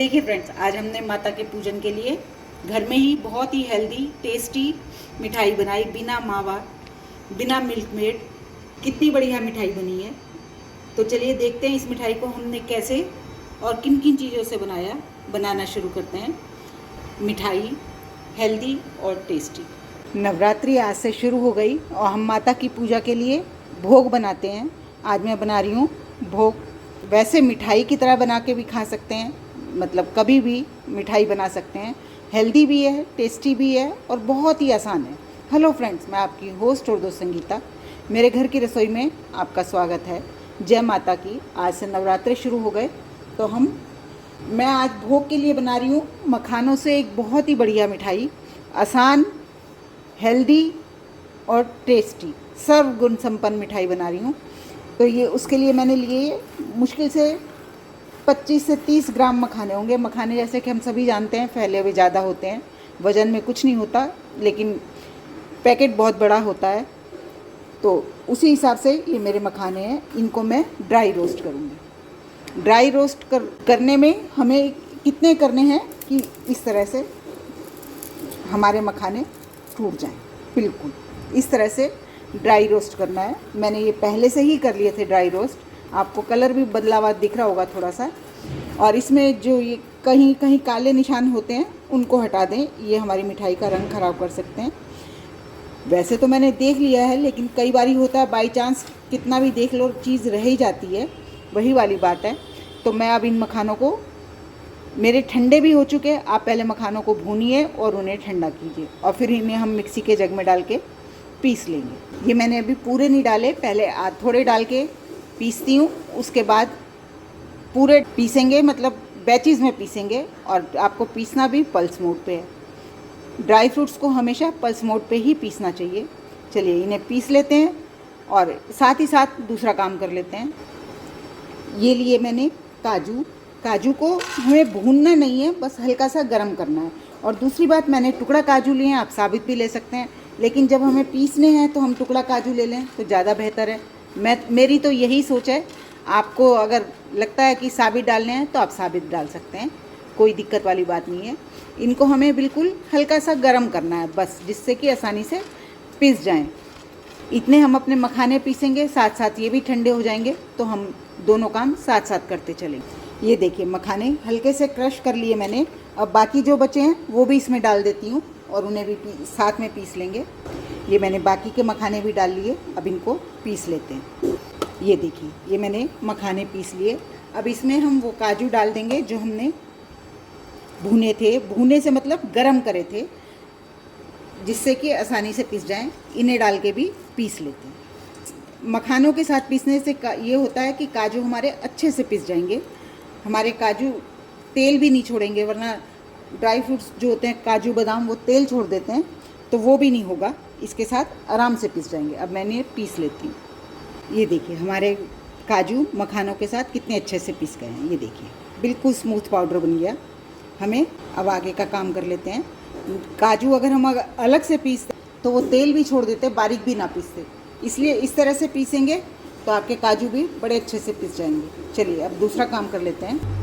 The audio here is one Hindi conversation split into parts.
देखिए फ्रेंड्स, आज हमने माता के पूजन के लिए घर में ही बहुत ही हेल्दी टेस्टी मिठाई बनाई, बिना मावा, बिना मिल्क मेड। कितनी बढ़िया मिठाई बनी है। तो चलिए देखते हैं इस मिठाई को हमने कैसे और किन किन चीज़ों से बनाना शुरू करते हैं। मिठाई हेल्दी और टेस्टी। नवरात्रि आज से शुरू हो गई और हम माता की पूजा के लिए भोग बनाते हैं। आज मैं बना रही हूँ भोग। वैसे मिठाई की तरह बना के भी खा सकते हैं, मतलब कभी भी मिठाई बना सकते हैं। हेल्दी भी है, टेस्टी भी है और बहुत ही आसान है। हेलो फ्रेंड्स, मैं आपकी होस्ट और दोस्त संगीता। मेरे घर की रसोई में आपका स्वागत है। जय माता की। आज से नवरात्रि शुरू हो गए तो मैं आज भोग के लिए बना रही हूँ मखानों से एक बहुत ही बढ़िया मिठाई। आसान, हेल्दी और टेस्टी, सर्व गुण संपन्न मिठाई बना रही हूँ। तो ये उसके लिए मैंने लिए मुश्किल से 25 से 30 ग्राम मखाने होंगे। मखाने जैसे कि हम सभी जानते हैं फैले हुए ज़्यादा होते हैं, वज़न में कुछ नहीं होता, लेकिन पैकेट बहुत बड़ा होता है। तो उसी हिसाब से ये मेरे मखाने हैं। इनको मैं ड्राई रोस्ट करूँगी। ड्राई रोस्ट करने में हमें कितने करने हैं कि इस तरह से हमारे मखाने टूट जाएं, बिल्कुल इस तरह से ड्राई रोस्ट करना है। मैंने ये पहले से ही कर लिए थे ड्राई रोस्ट। आपको कलर भी बदलाव दिख रहा होगा थोड़ा सा। और इसमें जो ये कहीं कहीं काले निशान होते हैं उनको हटा दें, ये हमारी मिठाई का रंग ख़राब कर सकते हैं। वैसे तो मैंने देख लिया है, लेकिन कई बार होता है बाई चांस कितना भी देख लो चीज़ रह ही जाती है, वही वाली बात है। तो मैं अब इन मखानों को, मेरे ठंडे भी हो चुके हैं, आप पहले मखानों को भूनिए और उन्हें ठंडा कीजिए और फिर इन्हें हम मिक्सी के जग में डाल के पीस लेंगे। ये मैंने अभी पूरे नहीं डाले, पहले थोड़े डाल के पीसती हूँ, उसके बाद पूरे पीसेंगे, मतलब बैचेस में पीसेंगे। और आपको पीसना भी पल्स मोड पे है। ड्राई फ्रूट्स को हमेशा पल्स मोड पे ही पीसना चाहिए। चलिए इन्हें पीस लेते हैं और साथ ही साथ दूसरा काम कर लेते हैं। ये लिए मैंने काजू को हमें भूनना नहीं है, बस हल्का सा गर्म करना है। और दूसरी बात, मैंने टुकड़ा काजू लिए हैं, आप साबित भी ले सकते हैं, लेकिन जब हमें पीसने हैं तो हम टुकड़ा काजू ले लें तो ज़्यादा बेहतर है। मेरी तो यही सोच है। आपको अगर लगता है कि साबित डालने हैं तो आप साबित डाल सकते हैं, कोई दिक्कत वाली बात नहीं है। इनको हमें बिल्कुल हल्का सा गर्म करना है बस, जिससे कि आसानी से पिस जाएं। इतने हम अपने मखाने पीसेंगे, साथ साथ ये भी ठंडे हो जाएंगे, तो हम दोनों काम साथ साथ करते चलेंगे। ये देखिए मखाने हल्के से क्रश कर लिए मैंने। अब बाकी जो बचे हैं वो भी इसमें डाल देती हूँ और उन्हें भी साथ में पीस लेंगे। ये मैंने बाकी के मखाने भी डाल लिए, अब इनको पीस लेते हैं। ये देखिए ये मैंने मखाने पीस लिए। अब इसमें हम वो काजू डाल देंगे जो हमने भुने थे, भुने से मतलब गरम करे थे, जिससे कि आसानी से पिस जाएं। इन्हें डाल के भी पीस लेते हैं। मखानों के साथ पीसने से ये होता है कि काजू हमारे अच्छे से पिस जाएंगे। हमारे काजू तेल भी नहीं छोड़ेंगे, वरना ड्राई फ्रूट्स जो होते हैं काजू बादाम वो तेल छोड़ देते हैं, तो वो भी नहीं होगा। इसके साथ आराम से पिस जाएंगे। अब मैंने ये पीस लेती हूँ। ये देखिए हमारे काजू मखानों के साथ कितने अच्छे से पिस गए हैं। ये देखिए बिल्कुल स्मूथ पाउडर बन गया। हमें अब आगे का काम कर लेते हैं। काजू अगर हम अलग से पीसते तो वो तेल भी छोड़ देते, बारीक भी ना पीसते, इसलिए इस तरह से पीसेंगे तो आपके काजू भी बड़े अच्छे से पिस जाएंगे। चलिए अब दूसरा काम कर लेते हैं।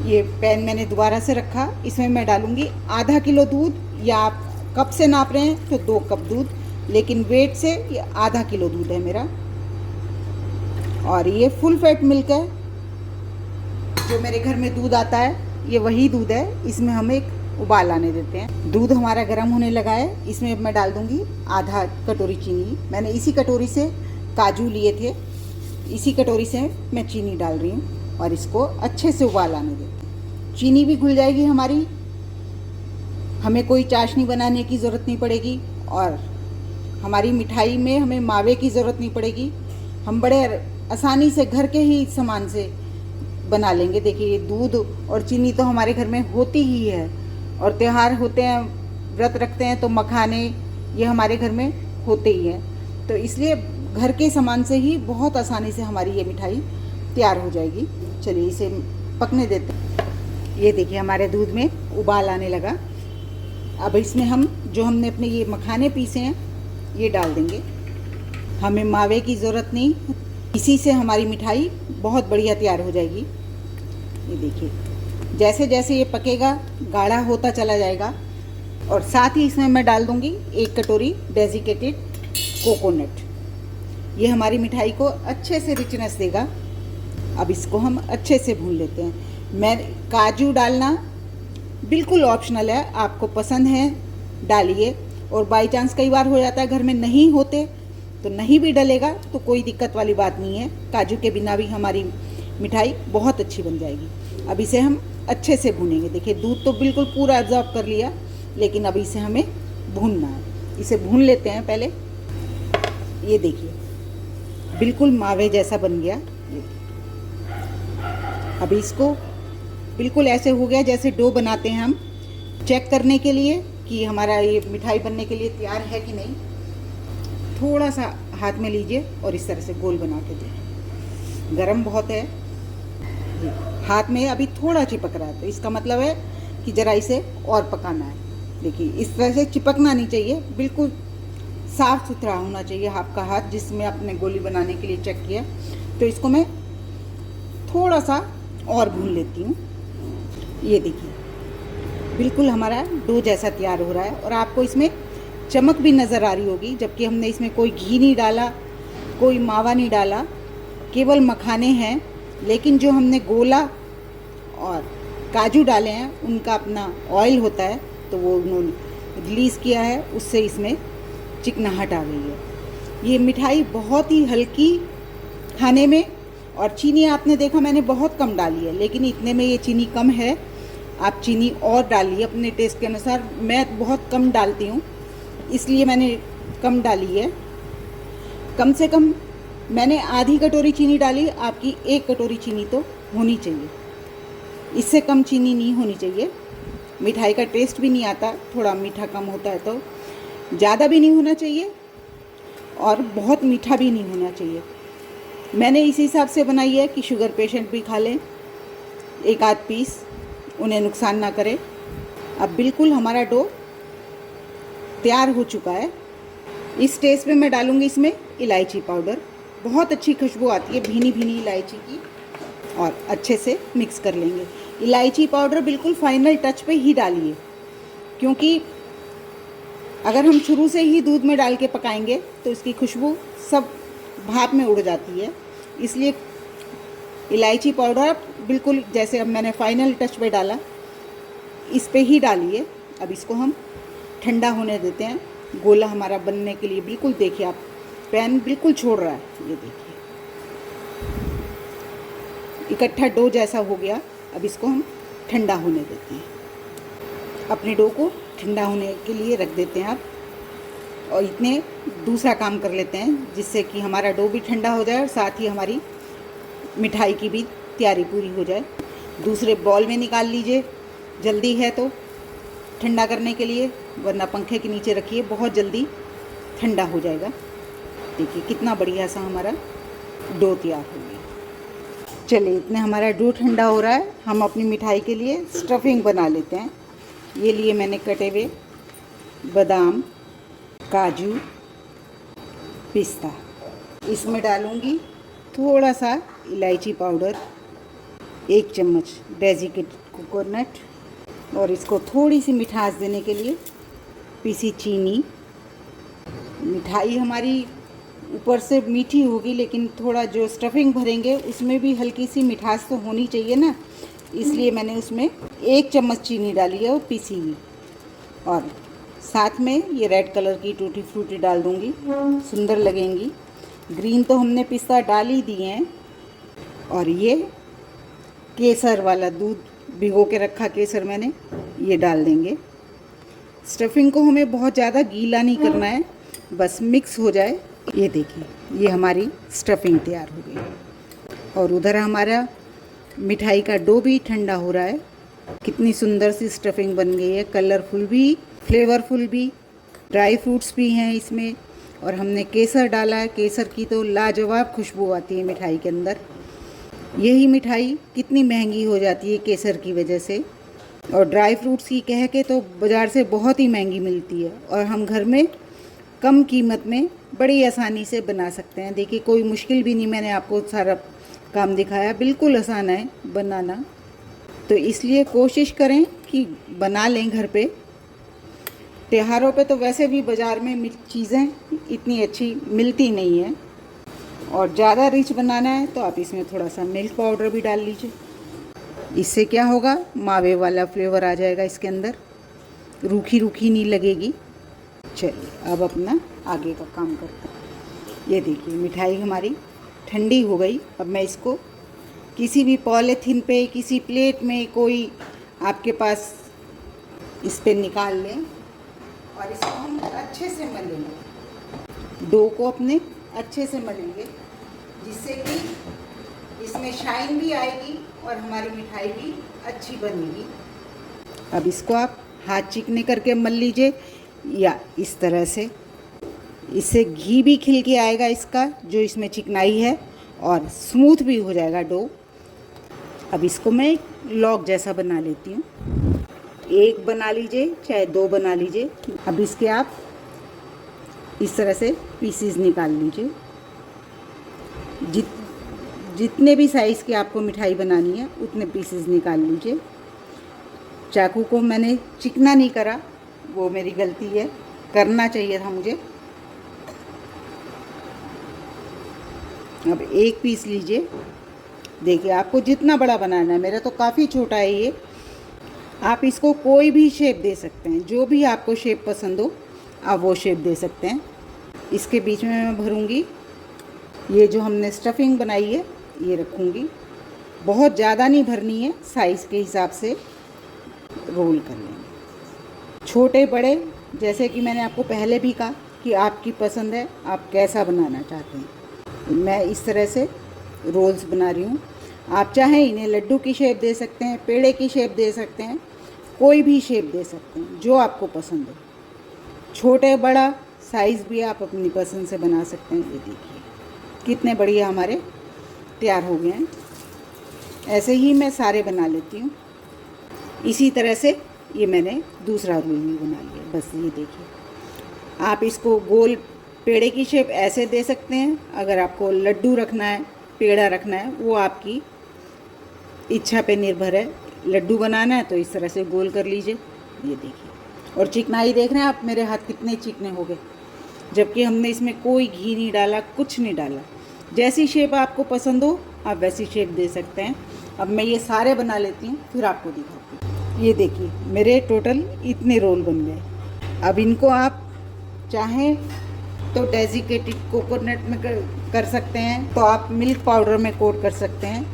ये पैन मैंने दोबारा से रखा, इसमें मैं डालूँगी आधा किलो दूध, या आप कप से नाप रहे हैं तो 2 कप दूध, लेकिन वेट से ये आधा किलो दूध है मेरा। और ये फुल फैट मिल्क है, जो मेरे घर में दूध आता है ये वही दूध है। इसमें हम एक उबाल आने देते हैं। दूध हमारा गर्म होने लगा है, इसमें मैं डाल दूँगी आधा कटोरी चीनी। मैंने इसी कटोरी से काजू लिए थे, इसी कटोरी से मैं चीनी डाल रही हूँ और इसको अच्छे से उबाल आने देते हैं। चीनी भी घुल जाएगी हमारी, हमें कोई चाशनी बनाने की ज़रूरत नहीं पड़ेगी और हमारी मिठाई में हमें मावे की ज़रूरत नहीं पड़ेगी। हम बड़े आसानी से घर के ही सामान से बना लेंगे। देखिए ये दूध और चीनी तो हमारे घर में होती ही है, और त्यौहार होते हैं, व्रत रखते हैं तो मखाने ये हमारे घर में होते ही हैं। तो इसलिए घर के सामान से ही बहुत आसानी से हमारी ये मिठाई तैयार हो जाएगी। चलिए इसे पकने देते हैं। ये देखिए हमारे दूध में उबाल आने लगा। अब इसमें हम जो हमने अपने ये मखाने पीसे हैं ये डाल देंगे। हमें मावे की ज़रूरत नहीं, इसी से हमारी मिठाई बहुत बढ़िया तैयार हो जाएगी। ये देखिए जैसे जैसे ये पकेगा गाढ़ा होता चला जाएगा। और साथ ही इसमें मैं डाल दूँगी 1 कटोरी डेजिकेटेड कोकोनट। ये हमारी मिठाई को अच्छे से रिचनेस देगा। अब इसको हम अच्छे से भून लेते हैं। मैं काजू डालना बिल्कुल ऑप्शनल है, आपको पसंद है डालिए। और बाई चांस कई बार हो जाता है घर में नहीं होते तो नहीं भी डलेगा तो कोई दिक्कत वाली बात नहीं है। काजू के बिना भी हमारी मिठाई बहुत अच्छी बन जाएगी। अब इसे हम अच्छे से भूनेंगे। देखिए दूध तो बिल्कुल पूरा एब्जॉर्ब कर लिया, लेकिन अब इसे हमें भूनना है। इसे भून लेते हैं पहले। ये देखिए बिल्कुल मावे जैसा बन गया। अब इसको बिल्कुल ऐसे हो गया जैसे डो बनाते हैं हम, चेक करने के लिए कि हमारा ये मिठाई बनने के लिए तैयार है कि नहीं। थोड़ा सा हाथ में लीजिए और इस तरह से गोल बना के दीजिए। गरम बहुत है, हाथ में अभी थोड़ा चिपक रहा है तो इसका मतलब है कि ज़रा इसे और पकाना है। देखिए इस तरह से चिपकना नहीं चाहिए, बिल्कुल साफ़ सुथरा होना चाहिए आपका हाथ जिसमें आपने गोली बनाने के लिए चेक किया। तो इसको मैं थोड़ा सा और भून लेती हूँ। ये देखिए बिल्कुल हमारा डो जैसा तैयार हो रहा है और आपको इसमें चमक भी नज़र आ रही होगी, जबकि हमने इसमें कोई घी नहीं डाला, कोई मावा नहीं डाला, केवल मखाने हैं। लेकिन जो हमने गोला और काजू डाले हैं उनका अपना ऑयल होता है तो वो उन्होंने रिलीज़ किया है, उससे इसमें चिकनाहट आ गई है। ये मिठाई बहुत ही हल्की खाने में, और चीनी आपने देखा मैंने बहुत कम डाली है, लेकिन इतने में ये चीनी कम है। आप चीनी और डालिए अपने टेस्ट के अनुसार। मैं बहुत कम डालती हूँ इसलिए मैंने कम डाली है। कम से कम मैंने आधी कटोरी चीनी डाली, आपकी 1 कटोरी चीनी तो होनी चाहिए। इससे कम चीनी नहीं होनी चाहिए, मिठाई का टेस्ट भी नहीं आता। थोड़ा मीठा कम होता है तो ज़्यादा भी नहीं होना चाहिए और बहुत मीठा भी नहीं होना चाहिए। मैंने इस हिसाब से बनाई है कि शुगर पेशेंट भी खा लें, 1 आध पीस, उन्हें नुकसान ना करे। अब बिल्कुल हमारा डो तैयार हो चुका है। इस स्टेज पे मैं डालूँगी इसमें इलायची पाउडर। बहुत अच्छी खुशबू आती है भीनी भीनी इलायची की। और अच्छे से मिक्स कर लेंगे। इलायची पाउडर बिल्कुल फाइनल टच पे ही डालिए, क्योंकि अगर हम शुरू से ही दूध में डाल के पकाएंगे तो इसकी खुशबू सब भाप में उड़ जाती है। इसलिए इलायची पाउडर बिल्कुल जैसे अब मैंने फाइनल टच पे डाला, इस पे ही डालिए। अब इसको हम ठंडा होने देते हैं। गोला हमारा बनने के लिए बिल्कुल, देखिए आप पैन बिल्कुल छोड़ रहा है। ये देखिए इकट्ठा डो जैसा हो गया। अब इसको हम ठंडा होने देते हैं। अपने डो को ठंडा होने के लिए रख देते हैं आप, और इतने दूसरा काम कर लेते हैं जिससे कि हमारा डो भी ठंडा हो जाए और साथ ही हमारी मिठाई की भी तैयारी पूरी हो जाए। दूसरे बॉल में निकाल लीजिए, जल्दी है तो ठंडा करने के लिए, वरना पंखे के नीचे रखिए, बहुत जल्दी ठंडा हो जाएगा। देखिए कितना बढ़िया सा हमारा डो तैयार हो गया। चलिए इतने हमारा डो ठंडा हो रहा है, हम अपनी मिठाई के लिए स्टफिंग बना लेते हैं। ये लिए मैंने कटे हुए बादाम, काजू, पिस्ता। इसमें डालूँगी थोड़ा सा इलायची पाउडर, 1 चम्मच डेजिकेटेड कोकोनट, और इसको थोड़ी सी मिठास देने के लिए पीसी चीनी। मिठाई हमारी ऊपर से मीठी होगी, लेकिन थोड़ा जो स्टफिंग भरेंगे उसमें भी हल्की सी मिठास तो होनी चाहिए ना, इसलिए मैंने उसमें 1 चम्मच चीनी डाली है और पीसी हुई। और साथ में ये रेड कलर की टूटी फ्रूटी डाल दूँगी, सुंदर लगेंगी। ग्रीन तो हमने पिस्ता डाल ही दिए हैं। और ये केसर वाला दूध भिगो के रखा केसर मैंने, ये डाल देंगे। स्टफिंग को हमें बहुत ज़्यादा गीला नहीं करना है, बस मिक्स हो जाए। ये देखिए ये हमारी स्टफिंग तैयार हो गई। और उधर हमारा मिठाई का डो भी ठंडा हो रहा है। कितनी सुंदर सी स्टफिंग बन गई है, कलरफुल भी, फ्लेवरफुल भी, ड्राई फ्रूट्स भी हैं इसमें, और हमने केसर डाला है। केसर की तो लाजवाब खुशबू आती है मिठाई के अंदर। यही मिठाई कितनी महंगी हो जाती है केसर की वजह से, और ड्राई फ्रूट्स की कह के तो बाज़ार से बहुत ही महंगी मिलती है, और हम घर में कम कीमत में बड़ी आसानी से बना सकते हैं। देखिए कोई मुश्किल भी नहीं, मैंने आपको सारा काम दिखाया, बिल्कुल आसान है बनाना। तो इसलिए कोशिश करें कि बना लें घर पे। त्योहारों पे तो वैसे भी बाज़ार में चीज़ें इतनी अच्छी मिलती नहीं है, और ज़्यादा रिच बनाना है तो आप इसमें थोड़ा सा मिल्क पाउडर भी डाल लीजिए। इससे क्या होगा, मावे वाला फ्लेवर आ जाएगा इसके अंदर, रूखी रूखी नहीं लगेगी। चलिए अब अपना आगे का काम करते हैं। ये देखिए मिठाई हमारी ठंडी हो गई। अब मैं इसको किसी भी पॉलीथीन पे, किसी प्लेट में, कोई आपके पास, इस पे निकाल लें और इसको हम अच्छे से मलेंगे। डो को अपने अच्छे से मलेंगे, जिससे कि इसमें शाइन भी आएगी और हमारी मिठाई भी अच्छी बनेगी। अब इसको आप हाथ चिकने करके मल लीजिए, या इस तरह से। इससे घी भी खिल के आएगा इसका, जो इसमें चिकनाई है, और स्मूथ भी हो जाएगा डो। अब इसको मैं लॉग जैसा बना लेती हूँ। एक बना लीजिए चाहे दो बना लीजिए। अब इसके आप इस तरह से पीसीज निकाल लीजिए। जितने भी साइज़ की आपको मिठाई बनानी है उतने पीसेस निकाल लीजिए। चाकू को मैंने चिकना नहीं करा, वो मेरी गलती है, करना चाहिए था मुझे। अब एक पीस लीजिए। देखिए आपको जितना बड़ा बनाना है, मेरा तो काफ़ी छोटा है ये। आप इसको कोई भी शेप दे सकते हैं, जो भी आपको शेप पसंद हो आप वो शेप दे सकते हैं। इसके बीच में मैं भरूंगी, ये जो हमने स्टफिंग बनाई है ये रखूंगी। बहुत ज़्यादा नहीं भरनी है, साइज़ के हिसाब से रोल कर लेंगे। छोटे बड़े, जैसे कि मैंने आपको पहले भी कहा कि आपकी पसंद है, आप कैसा बनाना चाहते हैं। मैं इस तरह से रोल्स बना रही हूँ। आप चाहें इन्हें लड्डू की शेप दे सकते हैं, पेड़े की शेप दे सकते हैं, कोई भी शेप दे सकते हैं जो आपको पसंद हो। छोटे बड़ा साइज़ भी आप अपनी पसंद से बना सकते हैं। ये देखिए कितने बढ़िया हमारे तैयार हो गए हैं। ऐसे ही मैं सारे बना लेती हूँ। इसी तरह से ये मैंने दूसरा रोल भी बना लिया। बस ये देखिए, आप इसको गोल पेड़े की शेप ऐसे दे सकते हैं। अगर आपको लड्डू रखना है, पेड़ा रखना है, वो आपकी इच्छा पे निर्भर है। लड्डू बनाना है तो इस तरह से गोल कर लीजिए। ये देखिए, और चिकनाई देख रहे हैं आप, मेरे हाथ कितने चिकने हो गए, जबकि हमने इसमें कोई घी नहीं डाला, कुछ नहीं डाला। जैसी शेप आपको पसंद हो आप वैसी शेप दे सकते हैं। अब मैं ये सारे बना लेती हूँ, फिर आपको दिखाती हूँ। ये देखिए मेरे टोटल इतने रोल बन गए। अब इनको आप चाहें तो डेजिकेटेड कोकोनट में कर सकते हैं, तो आप मिल्क पाउडर में कोट कर सकते हैं।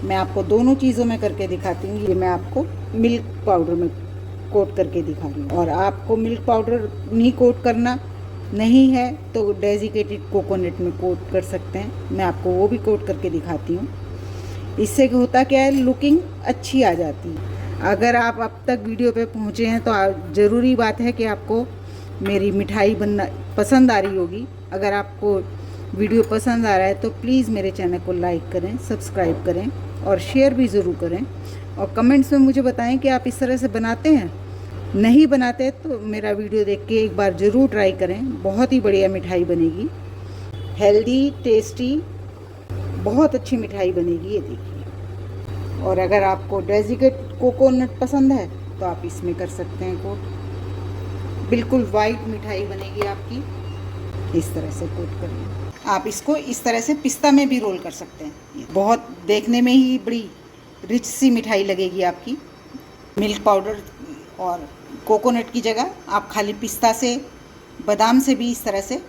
मैं आपको दोनों चीज़ों में करके दिखाती हूँ। ये मैं आपको मिल्क पाउडर में कोट करके दिखा रही हूँ, और आपको मिल्क पाउडर नहीं कोट करना नहीं है तो डेजिकेटेड कोकोनट में कोट कर सकते हैं। मैं आपको वो भी कोट करके दिखाती हूँ। इससे होता क्या है, लुकिंग अच्छी आ जाती है। अगर आप अब तक वीडियो पे पहुँचे हैं तो ज़रूरी बात है कि आपको मेरी मिठाई बनना पसंद आ रही होगी। अगर आपको वीडियो पसंद आ रहा है तो प्लीज़ मेरे चैनल को लाइक करें, सब्सक्राइब करें और शेयर भी ज़रूर करें। और कमेंट्स में मुझे बताएं कि आप इस तरह से बनाते हैं। नहीं बनाते तो मेरा वीडियो देख के एक बार ज़रूर ट्राई करें। बहुत ही बढ़िया मिठाई बनेगी, हेल्दी, टेस्टी, बहुत अच्छी मिठाई बनेगी। ये देखिए, और अगर आपको डेजिकेटेड कोकोनट पसंद है तो आप इसमें कर सकते हैं कोट। बिल्कुल वाइट मिठाई बनेगी आपकी। इस तरह से कोट करिए। आप इसको इस तरह से पिस्ता में भी रोल कर सकते हैं। बहुत देखने में ही बड़ी रिच सी मिठाई लगेगी आपकी। मिल्क पाउडर और कोकोनट की जगह आप खाली पिस्ता से, बादाम से भी इस तरह से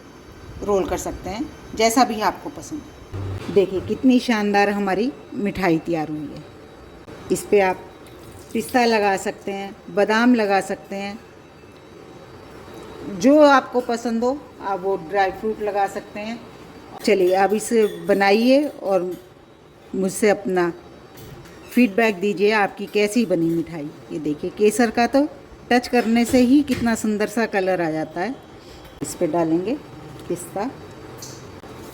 रोल कर सकते हैं, जैसा भी आपको पसंद है। देखिए कितनी शानदार हमारी मिठाई तैयार हुई है। इस पे आप पिस्ता लगा सकते हैं, बादाम लगा सकते हैं, जो आपको पसंद हो आप वो ड्राई फ्रूट लगा सकते हैं। चलिए अब इसे बनाइए और मुझसे अपना फीडबैक दीजिए, आपकी कैसी बनी मिठाई। ये देखिए केसर का तो टच करने से ही कितना सुंदर सा कलर आ जाता है। इस पे डालेंगे पिस्ता।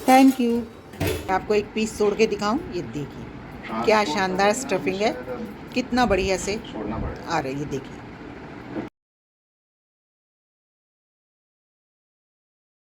Thank you. आपको एक पीस तोड़ के दिखाऊं। ये देखिए क्या शानदार स्टफिंग है, कितना बढ़िया से आ रही है। देखिए